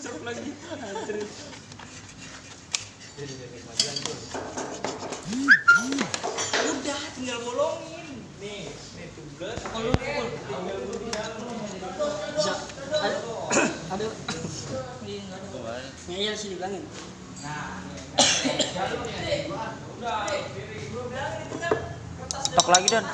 Serem lagi. Anjir. Jadi bagian tuh. Udah tinggal bolongin. Nih tugas. Pukul. Tinggal lu di dalam. Bisa. Ada. Ngeyel sih dibilangin. Nah, Stok lagi, Don.